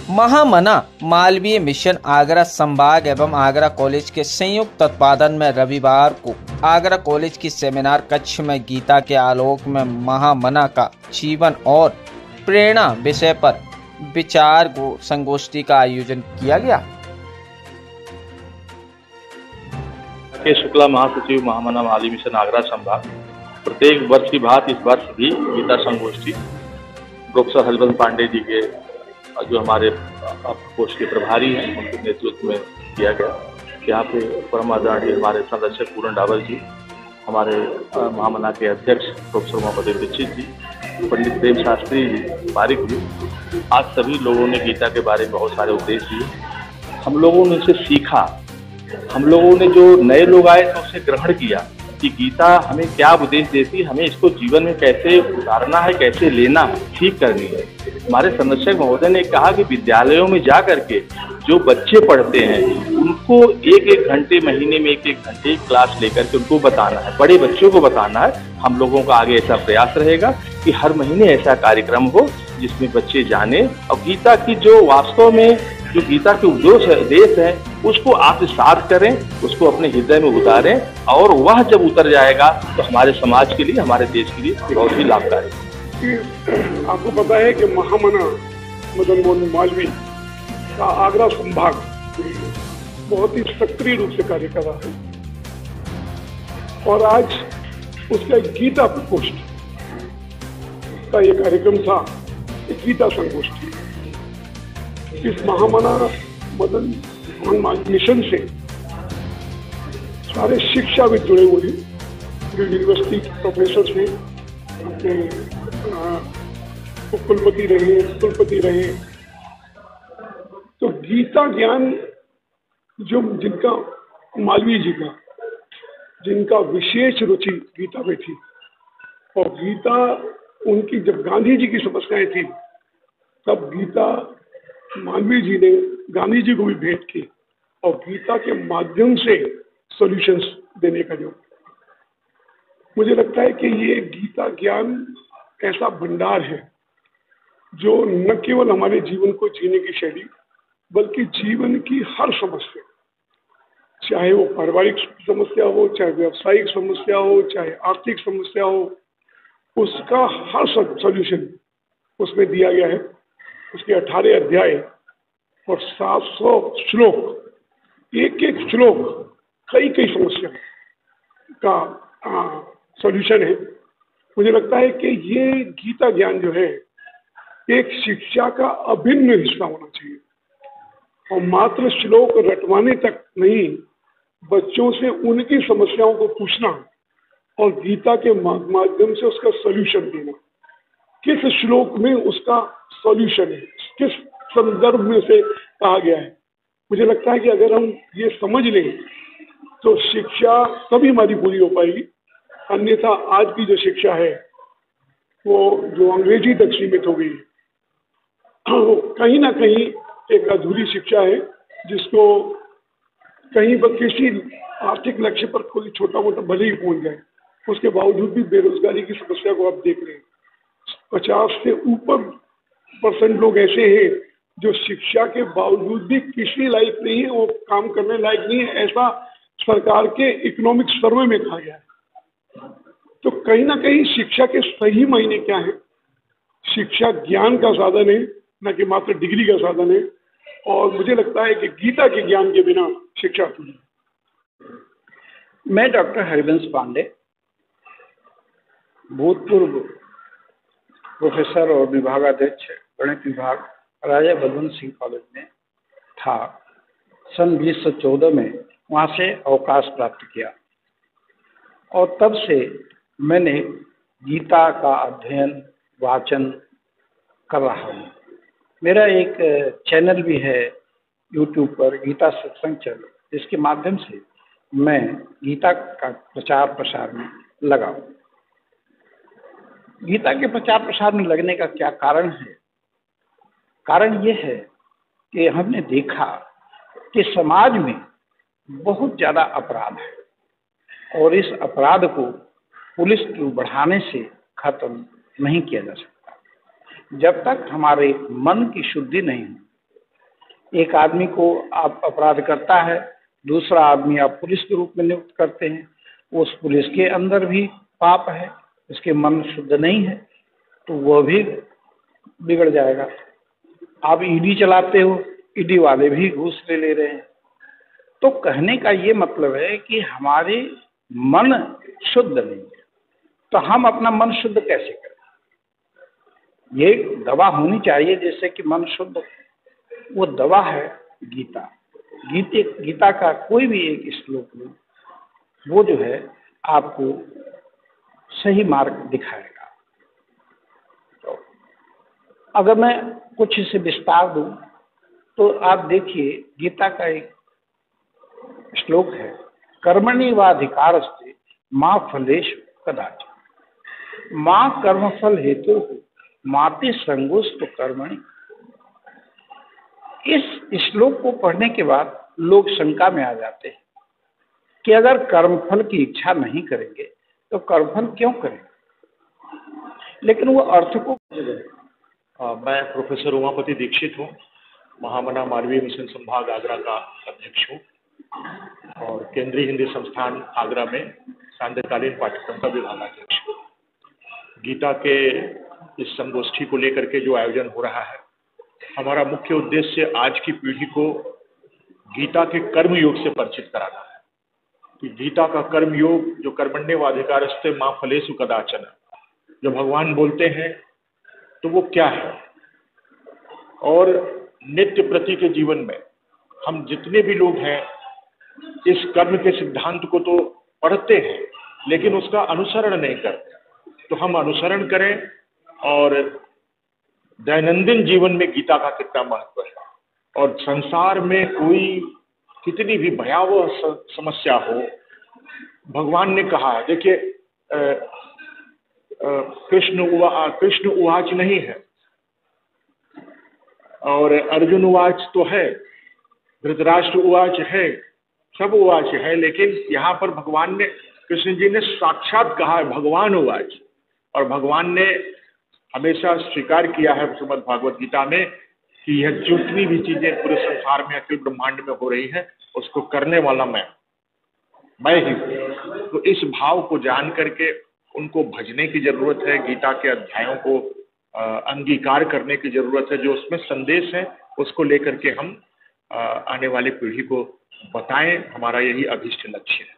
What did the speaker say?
महामना Malviya mission Agra संभाग एवं Agra college के संयुक्त तत्वाधान में रविवार को आगरा कॉलेज की सेमिनार कक्ष में गीता के आलोक में महामना का जीवन और प्रेरणा विषय पर विचार संगोष्ठी का आयोजन किया गया। के शुक्ला महासचिव महामना मालवीय मिशन आगरा संभाग प्रत्येक वर्ष की भांति इस वर्ष भी गीता संगोष्ठी प्रोफेसर हरिवंश पांडे जी के जो हमारे पोस्ट के प्रभारी हैं उनके नेतृत्व में किया गया। यहाँ पे परम आदरणीय हमारे संरक्षक पूरन डावर जी, हमारे महामना के अध्यक्ष प्रोफेसर मोहम्मद दीक्षित जी, पंडित प्रेम शास्त्री जी, पारिक जी, आज सभी लोगों ने गीता के बारे में बहुत सारे उपदेश दिए। हम लोगों ने इसे सीखा, हम लोगों ने जो नए लोग आए तो उसे ग्रहण किया कि गीता हमें क्या उपदेश देती है, हमें इसको जीवन में कैसे उतारना है, कैसे लेना है, ठीक करनी है। हमारे संरक्षक महोदय ने कहा कि विद्यालयों में जा करके जो बच्चे पढ़ते हैं उनको एक एक घंटे, महीने में एक एक घंटे क्लास लेकर के उनको बताना है, बड़े बच्चों को बताना है। हम लोगों का आगे ऐसा प्रयास रहेगा कि हर महीने ऐसा कार्यक्रम हो जिसमें बच्चे जाने और गीता की जो वास्तव में जो गीता के उपदेश है उसको आत्मसात करें, उसको अपने हृदय में उतारें और वह जब उतर जाएगा तो हमारे समाज के लिए, हमारे देश के लिए बहुत ही लाभकारी। आपको पता है कि महामना मदन मोहन मालवीय का आगरा संभाग बहुत ही सक्रिय रूप से कार्य कर रहा है और आज उसका गीता प्रकोष्ठ का ये कार्यक्रम था, गीता संगोष्ठी। इस महामना मदन मोहन मालवीय मिशन से सारे शिक्षाविद जुड़े हुए हैं, जो यूनिवर्सिटी प्रोफेसर हैं, अपने कुलपति रहे। तो गीता ज्ञान जो जिनका मालवीय जी का जिनका विशेष रुचि गीता में थी और गीता उनकी जब गांधी जी की समस्याएं थी तब गीता मालवीय जी ने गांधी जी को भी भेंट की और गीता के माध्यम से सॉल्यूशंस देने का जो मुझे लगता है कि ये गीता ज्ञान ऐसा भंडार है जो न केवल हमारे जीवन को जीने की शैली बल्कि जीवन की हर समस्या, चाहे वो पारिवारिक समस्या हो, चाहे व्यावसायिक समस्या हो, चाहे आर्थिक समस्या हो, उसका हर सॉल्यूशन उसमें दिया गया है। उसके 18 अध्याय और 700 श्लोक, एक एक श्लोक कई समस्या का सॉल्यूशन है। मुझे लगता है कि ये गीता ज्ञान जो है एक शिक्षा का अभिन्न हिस्सा होना चाहिए और मात्र श्लोक रटवाने तक नहीं, बच्चों से उनकी समस्याओं को पूछना और गीता के माध्यम से उसका सॉल्यूशन देना। किस श्लोक में उसका सॉल्यूशन है, किस संदर्भ में से कहा गया है। मुझे लगता है कि अगर हम ये समझ लें तो शिक्षा तभी हमारी पूरी हो पाएगी। अन्यथा आज की जो शिक्षा है वो जो अंग्रेजी तक सीमित हो गई, कहीं ना कहीं एक अधूरी शिक्षा है जिसको कहीं पर किसी आर्थिक लक्ष्य पर कोई छोटा मोटा भले ही पहुंच जाए, उसके बावजूद भी बेरोजगारी की समस्या को आप देख रहे हैं। 50 से ऊपर % लोग ऐसे हैं जो शिक्षा के बावजूद भी किसी लायक नहीं है, वो काम करने लायक नहीं है, ऐसा सरकार के इकोनॉमिक सर्वे में कहा गया है। तो कहीं ना कहीं शिक्षा के सही मायने क्या है, शिक्षा ज्ञान का साधन है, न कि मात्र डिग्री का साधन है। और मुझे लगता है कि गीता के ज्ञान के बिना शिक्षा अधूरी है। मैं डॉक्टर हरिवंश पांडे, भूतपूर्व प्रोफेसर और विभागाध्यक्ष गणित विभाग राजा बलवंत सिंह कॉलेज में था। सन 1914 में वहाँ से अवकाश प्राप्त किया और तब से मैंने गीता का अध्ययन, वाचन कर रहा हूँ। मेरा एक चैनल भी है यूट्यूब पर, गीता सत्संग चैनल, जिसके माध्यम से मैं गीता का प्रचार प्रसार में लगा हूँ। गीता के प्रचार प्रसार में लगने का क्या कारण है? कारण ये है कि हमने देखा कि समाज में बहुत ज़्यादा अपराध है और इस अपराध को पुलिस को बढ़ाने से खत्म नहीं किया जा सकता। जब तक हमारे मन की शुद्धि नहीं हो, एक आदमी को आप अपराध करता है, दूसरा आदमी आप पुलिस के रूप में नियुक्त करते हैं, उस पुलिस के अंदर भी पाप है, उसके मन शुद्ध नहीं है, तो वह भी बिगड़ जाएगा। आप ईडी चलाते हो, ईडी वाले भी घूस ले रहे हैं। तो कहने का ये मतलब है कि हमारे मन शुद्ध नहीं है, तो हम अपना मन शुद्ध कैसे करें? ये दवा होनी चाहिए जिससे कि मन शुद्ध हो। वो दवा है गीता। गीता का कोई भी एक श्लोक लो, वो जो है आपको सही मार्ग दिखाएगा। तो अगर मैं कुछ इसे विस्तार दूं तो आप देखिए, गीता का एक श्लोक है, कर्मणि वाधिकारस्ते मां फलेषु कदाचन मां कर्मफल हेतु माते संगोस्तु कर्मणि। इस श्लोक को पढ़ने के बाद लोग शंका में आ जाते हैं कि अगर कर्मफल की इच्छा नहीं करेंगे तो कर्मफल क्यों करेंगे, लेकिन वो अर्थ को मैं प्रोफेसर उमापति दीक्षित हूँ, महामना मालवीय मिशन संभाग आगरा का अध्यक्ष हूँ और केंद्रीय हिंदी संस्थान आगरा में सांध्यकालीन पाठ्यक्रम का विभागाध्यक्ष हूँ। गीता के इस संगोष्ठी को लेकर के जो आयोजन हो रहा है, हमारा मुख्य उद्देश्य आज की पीढ़ी को गीता के कर्म योग से परिचित कराना है कि गीता का कर्म योग जो कर्मण्येवाधिकारस्ते मां फलेषु कदाचन, जो भगवान बोलते हैं तो वो क्या है। और नित्य प्रति के जीवन में हम जितने भी लोग हैं इस कर्म के सिद्धांत को तो पढ़ते हैं लेकिन उसका अनुसरण नहीं करते। तो हम अनुसरण करें और दैनंदिन जीवन में गीता का कितना महत्व है, और संसार में कोई कितनी भी भयावह समस्या हो, भगवान ने कहा है, देखिए कृष्ण उवाच नहीं है और अर्जुन उवाच तो है, धृतराष्ट्र उवाच है, सब उवाच है, लेकिन यहाँ पर भगवान ने, कृष्ण जी ने साक्षात कहा है भगवान उवाच। और भगवान ने हमेशा स्वीकार किया है श्रीमद् भागवत गीता में कि यह जितनी भी चीजें पूरे संसार में अखिल ब्रह्मांड में हो रही है उसको करने वाला मैं ही हूँ। तो इस भाव को जान करके उनको भजने की जरूरत है, गीता के अध्यायों को अंगीकार करने की जरूरत है, जो उसमें संदेश है उसको लेकर के हम आने वाली पीढ़ी को बताएं, हमारा यही अभीष्ट लक्ष्य है।